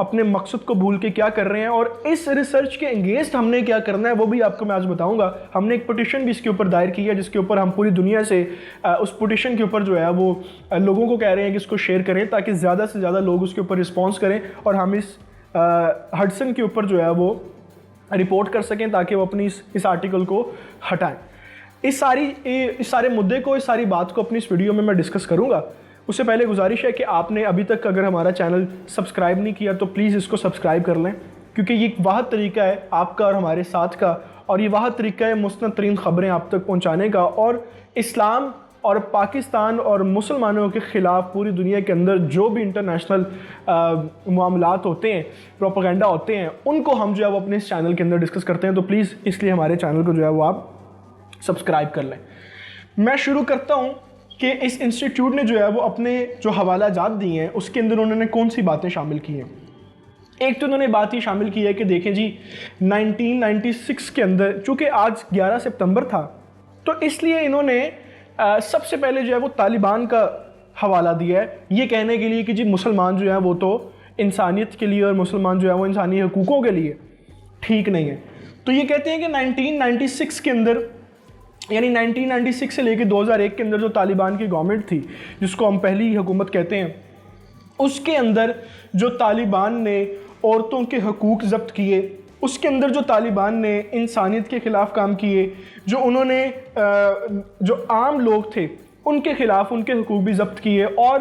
اپنے مقصد کو بھول کے کیا کر رہے ہیں، اور اس ریسرچ کے انگیسٹ ہم نے کیا کرنا ہے وہ بھی آپ کو میں آج بتاؤں گا۔ ہم نے ایک پٹیشن بھی اس کے اوپر دائر کی ہے، جس کے اوپر ہم پوری دنیا سے اس پٹیشن کے اوپر جو ہے وہ لوگوں کو کہہ رہے ہیں کہ اس کو شیئر کریں تاکہ زیادہ سے زیادہ لوگ اس کے اوپر رسپانس کریں اور ہم اس ہڈسن کے اوپر جو ہے وہ رپورٹ کر سکیں تاکہ وہ اپنی اس آرٹیکل کو ہٹائیں۔ اس سارے مدعے کو، اس ساری بات کو اپنی اس ویڈیو میں ڈسکس کروں گا۔ اس سے پہلے گزارش ہے کہ آپ نے ابھی تک اگر ہمارا چینل سبسکرائب نہیں کیا تو پلیز اس کو سبسکرائب کر لیں، کیونکہ یہ ایک واحد طریقہ ہے آپ کا اور ہمارے ساتھ کا، اور یہ واحد طریقہ ہے مستند ترین خبریں آپ تک پہنچانے کا، اور اسلام اور پاکستان اور مسلمانوں کے خلاف پوری دنیا کے اندر جو بھی انٹرنیشنل معاملات ہوتے ہیں، پروپیگنڈا ہوتے ہیں، ان کو ہم جو ہے وہ اپنے اس چینل کے اندر ڈسکس کرتے ہیں۔ تو پلیز اس لیے ہمارے چینل کو جو ہے وہ آپ سبسکرائب کر لیں۔ میں شروع کرتا ہوں کہ اس انسٹیٹیوٹ نے جو ہے وہ اپنے جو حوالہ جات دی ہیں اس کے اندر انہوں نے کون سی باتیں شامل کی ہیں۔ ایک تو انہوں نے بات یہ شامل کی ہے کہ دیکھیں جی 1996 کے اندر، چونکہ آج 11 ستمبر تھا، تو اس لیے انہوں نے سب سے پہلے جو ہے وہ طالبان کا حوالہ دیا ہے یہ کہنے کے لیے کہ جی مسلمان جو ہیں وہ تو انسانیت کے لیے اور مسلمان جو ہے وہ انسانی حقوقوں کے لیے ٹھیک نہیں ہے۔ تو یہ کہتے ہیں کہ 1996 کے اندر، یعنی 1996 سے لے کے 2001 کے اندر جو طالبان کی گورنمنٹ تھی، جس کو ہم پہلی حکومت کہتے ہیں، اس کے اندر جو طالبان نے عورتوں کے حقوق ضبط کیے، اس کے اندر جو طالبان نے انسانیت کے خلاف کام کیے، جو انہوں نے جو عام لوگ تھے ان کے خلاف ان کے حقوق بھی ضبط کیے، اور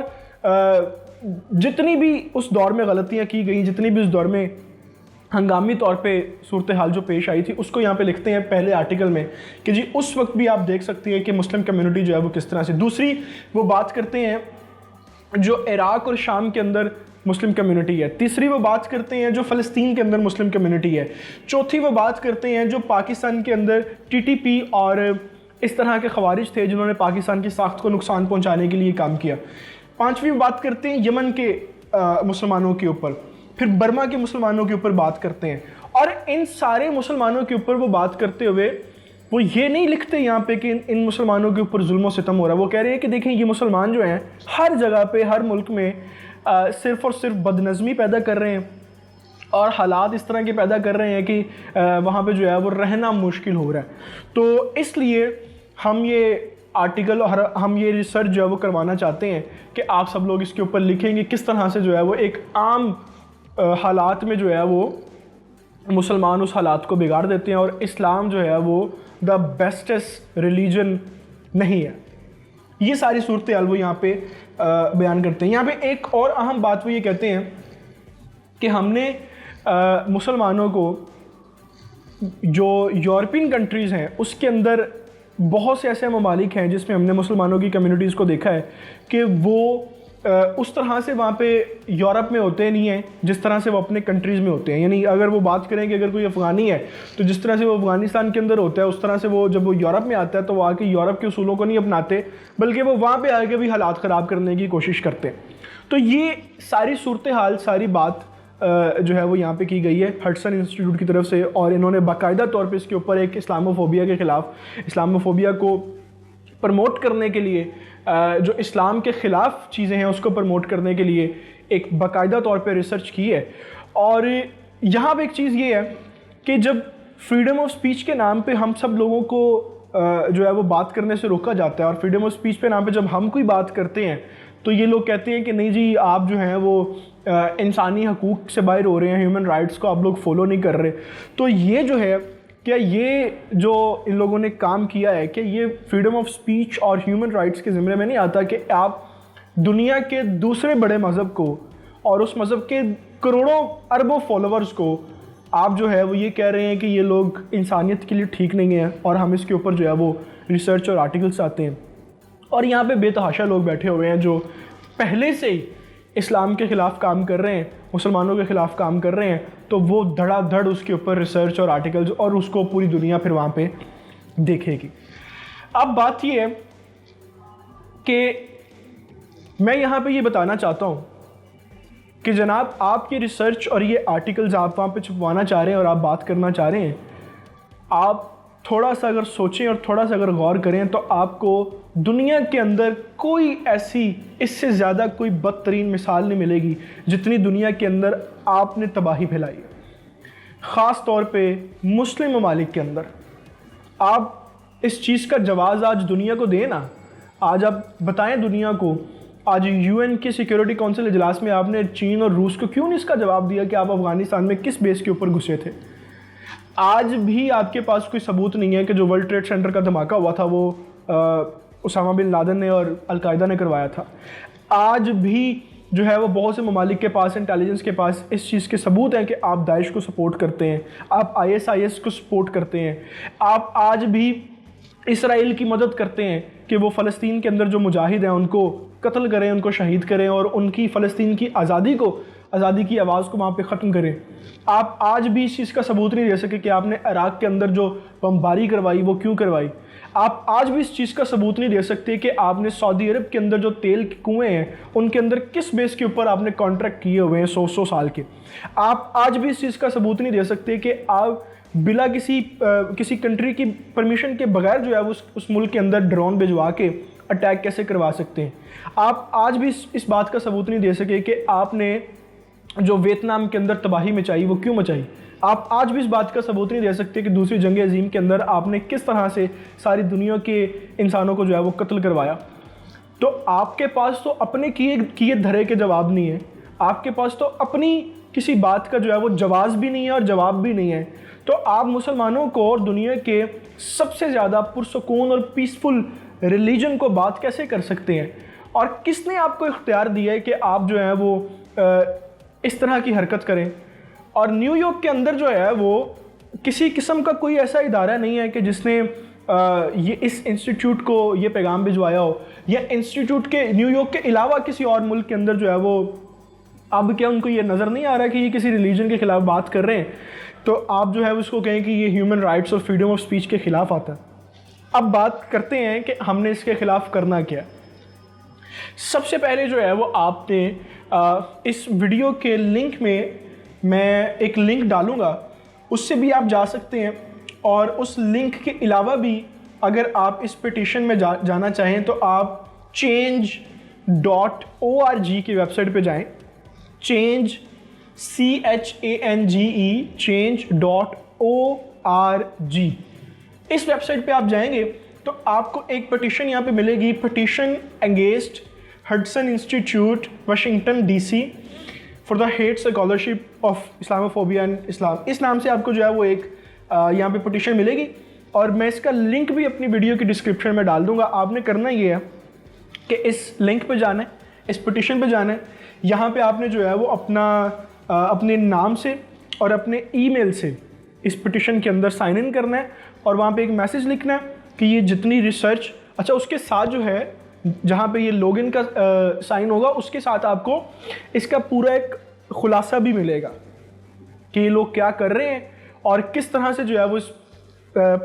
جتنی بھی اس دور میں غلطیاں کی گئیں، جتنی بھی اس دور میں ہنگامی طور پہ صورتحال جو پیش آئی تھی، اس کو یہاں پہ لکھتے ہیں پہلے آرٹیکل میں کہ جی اس وقت بھی آپ دیکھ سکتے ہیں کہ مسلم کمیونٹی جو ہے وہ کس طرح سے۔ دوسری وہ بات کرتے ہیں جو عراق اور شام کے اندر مسلم کمیونٹی ہے۔ تیسری وہ بات کرتے ہیں جو فلسطین کے اندر مسلم کمیونٹی ہے۔ چوتھی وہ بات کرتے ہیں جو پاکستان کے اندر ٹی ٹی پی اور اس طرح کے خوارج تھے جنہوں نے پاکستان کی ساخت کو نقصان پہنچانے کے لیے کام کیا۔ پانچویں بات کرتے ہیں یمن کے مسلمانوں کے اوپر، پھر برما کے مسلمانوں کے اوپر بات کرتے ہیں، اور ان سارے مسلمانوں کے اوپر وہ بات کرتے ہوئے وہ یہ نہیں لکھتے یہاں پہ کہ ان مسلمانوں کے اوپر ظلم و ستم ہو رہا ہے۔ وہ کہہ رہے ہیں کہ دیکھیں یہ مسلمان جو ہیں ہر جگہ پہ، ہر ملک میں صرف اور صرف بدنظمی پیدا کر رہے ہیں اور حالات اس طرح کے پیدا کر رہے ہیں کہ وہاں پہ جو ہے وہ رہنا مشکل ہو رہا ہے۔ تو اس لیے ہم یہ آرٹیکل اور ہم یہ ریسرچ جو ہے وہ کروانا چاہتے ہیں کہ آپ سب لوگ اس کے اوپر لکھیں گے کس طرح سے جو ہے وہ ایک عام حالات میں جو ہے وہ مسلمان اس حالات کو بگاڑ دیتے ہیں، اور اسلام جو ہے وہ دا بیسٹسٹ ریلیجن نہیں ہے۔ یہ ساری صورتحال وہ یہاں پہ بیان کرتے ہیں۔ یہاں پہ ایک اور اہم بات وہ یہ کہتے ہیں کہ ہم نے مسلمانوں کو جو یورپین کنٹریز ہیں اس کے اندر بہت سے ایسے ممالک ہیں جس میں ہم نے مسلمانوں کی کمیونٹیز کو دیکھا ہے کہ وہ اس طرح سے وہاں پہ یورپ میں ہوتے نہیں ہیں جس طرح سے وہ اپنے کنٹریز میں ہوتے ہیں۔ یعنی اگر وہ بات کریں کہ اگر کوئی افغانی ہے تو جس طرح سے وہ افغانستان کے اندر ہوتا ہے اس طرح سے وہ جب وہ یورپ میں آتا ہے تو وہ آ کے یورپ کے اصولوں کو نہیں اپناتے، بلکہ وہ وہاں پہ آ کے بھی حالات خراب کرنے کی کوشش کرتے ہیں۔ تو یہ ساری صورتحال، ساری بات جو ہے وہ یہاں پہ کی گئی ہے ہڈسن انسٹیٹیوٹ کی طرف سے، اور انہوں نے باقاعدہ طور پہ اس کے اوپر ایک اسلاموفوبیا کے خلاف، اسلاموفوبیا کو پرموٹ کرنے کے لیے، جو اسلام کے خلاف چیزیں ہیں اس کو پرموٹ کرنے کے لیے ایک باقاعدہ طور پہ ریسرچ کی ہے۔ اور یہاں پہ ایک چیز یہ ہے کہ جب فریڈم آف سپیچ کے نام پہ ہم سب لوگوں کو جو ہے وہ بات کرنے سے روکا جاتا ہے، اور فریڈم آف سپیچ پہ نام پہ جب ہم کوئی بات کرتے ہیں تو یہ لوگ کہتے ہیں کہ نہیں جی آپ جو ہیں وہ انسانی حقوق سے باہر ہو رہے ہیں، ہیومن رائٹس کو آپ لوگ فالو نہیں کر رہے۔ تو یہ جو ہے، کیا یہ جو ان لوگوں نے کام کیا ہے کہ یہ فریڈم آف سپیچ اور ہیومن رائٹس کے زمرے میں نہیں آتا کہ آپ دنیا کے دوسرے بڑے مذہب کو اور اس مذہب کے کروڑوں اربوں فالوورز کو آپ جو ہے وہ یہ کہہ رہے ہیں کہ یہ لوگ انسانیت کے لیے ٹھیک نہیں ہیں، اور ہم اس کے اوپر جو ہے وہ ریسرچ اور آرٹیکلس آتے ہیں، اور یہاں پہ بے تحاشا لوگ بیٹھے ہوئے ہیں جو پہلے سے ہی اسلام کے خلاف کام کر رہے ہیں، مسلمانوں کے خلاف کام کر رہے ہیں، تو وہ دھڑا دھڑ اس کے اوپر ریسرچ اور آرٹیکلز، اور اس کو پوری دنیا پھر وہاں پہ دیکھے گی۔ اب بات یہ ہے کہ میں یہاں پہ یہ بتانا چاہتا ہوں کہ جناب آپ کی ریسرچ اور یہ آرٹیکلز آپ وہاں پہ چھپوانا چاہ رہے ہیں اور آپ بات کرنا چاہ رہے ہیں، آپ تھوڑا سا اگر سوچیں اور تھوڑا سا اگر غور کریں تو آپ کو دنیا کے اندر کوئی ایسی اس سے زیادہ کوئی بدترین مثال نہیں ملے گی جتنی دنیا کے اندر آپ نے تباہی پھیلائی ہے، خاص طور پہ مسلم ممالک کے اندر۔ آپ اس چیز کا جواز آج دنیا کو دیں نا، آج آپ بتائیں دنیا کو، آج UN کی سیکیورٹی کونسل اجلاس میں آپ نے چین اور روس کو کیوں نہیں اس کا جواب دیا کہ آپ افغانستان میں کس بیس کے اوپر گھسے تھے؟ آج بھی آپ کے پاس کوئی ثبوت نہیں ہے کہ جو ورلڈ ٹریڈ سینٹر کا دھماکہ ہوا تھا وہ اسامہ بن لادن نے اور القاعدہ نے کروایا تھا۔ آج بھی جو ہے وہ بہت سے ممالک کے پاس، انٹیلیجنس کے پاس اس چیز کے ثبوت ہیں کہ آپ داعش کو سپورٹ کرتے ہیں، آپ ISIS کو سپورٹ کرتے ہیں، آپ آج بھی اسرائیل کی مدد کرتے ہیں کہ وہ فلسطین کے اندر جو مجاہد ہیں ان کو قتل کریں، ان کو شہید کریں اور ان کی فلسطین کی آزادی کی آواز کو وہاں پہ ختم کریں۔ آپ آج بھی اس چیز کا ثبوت نہیں دے سکے کہ آپ نے عراق کے اندر جو بمباری کروائی وہ کیوں کروائی۔ آپ آج بھی اس چیز کا ثبوت نہیں دے سکتے کہ آپ نے سعودی عرب کے اندر جو تیل کے کنویں ہیں ان کے اندر کس بیس کے اوپر آپ نے کانٹریکٹ کیے ہوئے ہیں 100 سال کے۔ آپ آج بھی اس چیز کا ثبوت نہیں دے سکتے کہ آپ بلا کسی کنٹری کی پرمیشن کے بغیر جو ہے وہ اس ملک کے اندر ڈرون بھجوا کے اٹیک کیسے کروا سکتے ہیں۔ آپ آج بھی اس بات کا ثبوت نہیں دے سکے کہ آپ نے جو ویتنام کے اندر تباہی مچائی وہ کیوں مچائی۔ آپ آج بھی اس بات کا ثبوت نہیں دے سکتے کہ دوسری جنگ عظیم کے اندر آپ نے کس طرح سے ساری دنیا کے انسانوں کو جو ہے وہ قتل کروایا۔ تو آپ کے پاس تو اپنے کیے دھرے کے جواب نہیں ہے، آپ کے پاس تو اپنی کسی بات کا جو ہے وہ جواز بھی نہیں ہے اور جواب بھی نہیں ہے۔ تو آپ مسلمانوں کو اور دنیا کے سب سے زیادہ پرسکون اور پیسفل ریلیجن کو بات کیسے کر سکتے ہیں؟ اور کس نے آپ کو اختیار دیا ہے کہ آپ جو ہے وہ اس طرح کی حرکت کریں؟ اور نیو یارک کے اندر جو ہے وہ کسی قسم کا کوئی ایسا ادارہ نہیں ہے کہ جس نے یہ اس انسٹیٹیوٹ کو یہ پیغام بھجوایا ہو، یا انسٹیٹیوٹ کے نیو یارک کے علاوہ کسی اور ملک کے اندر جو ہے وہ اب کیا ان کو یہ نظر نہیں آ رہا کہ یہ کسی ریلیجن کے خلاف بات کر رہے ہیں، تو آپ جو ہے اس کو کہیں کہ یہ ہیومن رائٹس اور فریڈم آف اسپیچ کے خلاف آتا ہے۔ اب بات کرتے ہیں کہ ہم نے اس کے خلاف کرنا کیا۔ سب سے پہلے جو ہے وہ آپ نے اس ویڈیو کے لنک میں ایک لنک ڈالوں گا، اس سے بھی آپ جا سکتے ہیں، اور اس لنک کے علاوہ بھی اگر آپ اس پیٹیشن میں جانا چاہیں تو آپ change.org کی ویب سائٹ پہ جائیں، change change.org۔ اس ویب سائٹ پہ آپ جائیں گے تو آپ کو ایک پٹیشن یہاں پہ ملے گی، petition against Hudson institute Washington DC for the hate scholarship of Islamophobia and Islam. اس نام سے آپ کو جو ہے وہ ایک یہاں پہ پٹیشن ملے گی، اور میں اس کا لنک بھی اپنی ویڈیو کی ڈسکرپشن میں ڈال دوں گا۔ آپ نے کرنا یہ ہے کہ اس لنک پہ جانا ہے، اس پٹیشن پہ جانا ہے، یہاں پہ آپ نے جو ہے وہ اپنے نام سے اور اپنے ای میل سے اس پٹیشن کے اندر سائن ان کرنا ہے، اور وہاں پہ ایک میسج لکھنا ہے کہ یہ جتنی ریسرچ، اچھا اس کے ساتھ جو ہے جہاں پہ یہ لوگ ان کا سائن ہوگا اس کے ساتھ آپ کو اس کا پورا ایک خلاصہ بھی ملے گا کہ یہ لوگ کیا کر رہے ہیں اور کس طرح سے جو ہے وہ اس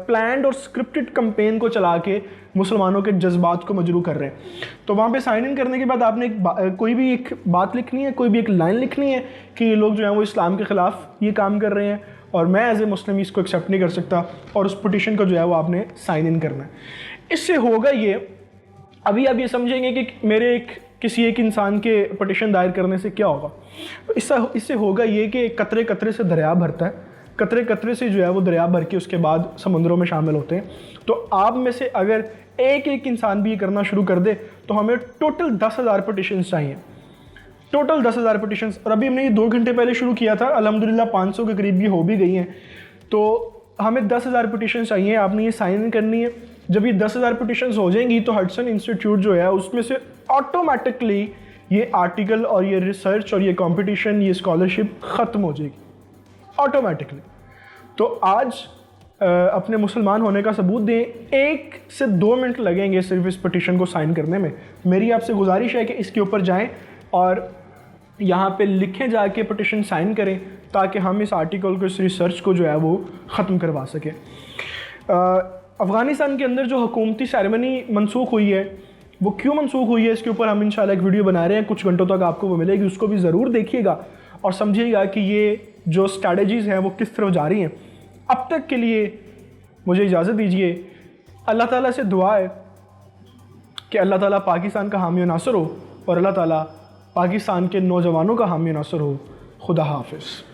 پلانڈ اور سکرپٹڈ کمپین کو چلا کے مسلمانوں کے جذبات کو مجروح کر رہے ہیں۔ تو وہاں پہ سائن ان کرنے کے بعد آپ نے کوئی بھی ایک بات لکھنی ہے، کوئی بھی ایک لائن لکھنی ہے کہ یہ لوگ جو ہیں وہ اسلام کے خلاف یہ کام کر رہے ہیں اور میں ایز اے مسلم اس کو ایکسیپٹ نہیں کر سکتا، اور اس پٹیشن کو جو ہے وہ آپ نے سائن ان کرنا ہے۔ اس سے ہوگا یہ، ابھی آپ یہ سمجھیں گے کہ میرے کسی ایک انسان کے پٹیشن دائر کرنے سے کیا ہوگا، اس سے ہوگا یہ کہ قطرے قطرے سے دریا بھرتا ہے، قطرے قطرے سے جو ہے وہ دریا بھر کے اس کے بعد سمندروں میں شامل ہوتے ہیں۔ تو آپ میں سے اگر ایک انسان بھی یہ کرنا شروع کر دے تو ہمیں ٹوٹل 10,000 پٹیشنز چاہیے، ٹوٹل 10,000 پٹیشنز، اور ابھی ہم نے یہ 2 گھنٹے پہلے شروع کیا تھا، الحمدللہ 500 کے قریب یہ ہو بھی گئی ہیں۔ تو ہمیں 10,000 پٹیشنز چاہیے، آپ نے یہ سائن ان کرنی ہے۔ جب یہ 10,000 پٹیشنز ہو جائیں گی تو ہڈسن انسٹیٹیوٹ جو ہے اس میں سے آٹومیٹکلی یہ آرٹیکل اور یہ ریسرچ اور یہ کمپٹیشن، یہ اسکالرشپ ختم ہو جائے گی آٹومیٹکلی۔ تو آج اپنے مسلمان ہونے کا ثبوت دیں، 1 سے 2 منٹ لگیں گے صرف اس پٹیشن کو سائن کرنے میں۔ میری آپ سے گزارش ہے کہ اس کے اوپر جائیں اور یہاں پہ لکھیں جا کے پٹیشن سائن کریں تاکہ ہم اس آرٹیکل کو، اس ریسرچ کو جو ہے وہ ختم کروا سکیں۔ افغانستان کے اندر جو حکومتی سیریمنی منسوخ ہوئی ہے وہ کیوں منسوخ ہوئی ہے، اس کے اوپر ہم انشاءاللہ ایک ویڈیو بنا رہے ہیں، کچھ گھنٹوں تک آپ کو وہ ملے گی، اس کو بھی ضرور دیکھیے گا اور سمجھیے گا کہ یہ جو اسٹریٹجیز ہیں وہ کس طرف جا رہی ہیں۔ اب تک کے لیے مجھے اجازت دیجیے، اللہ تعالیٰ سے دعا ہے کہ اللہ تعالیٰ پاکستان کا حامی و ناصر ہو اور اللہ تعالیٰ پاکستان کے نوجوانوں کا حامی و ناصر ہو۔ خدا حافظ۔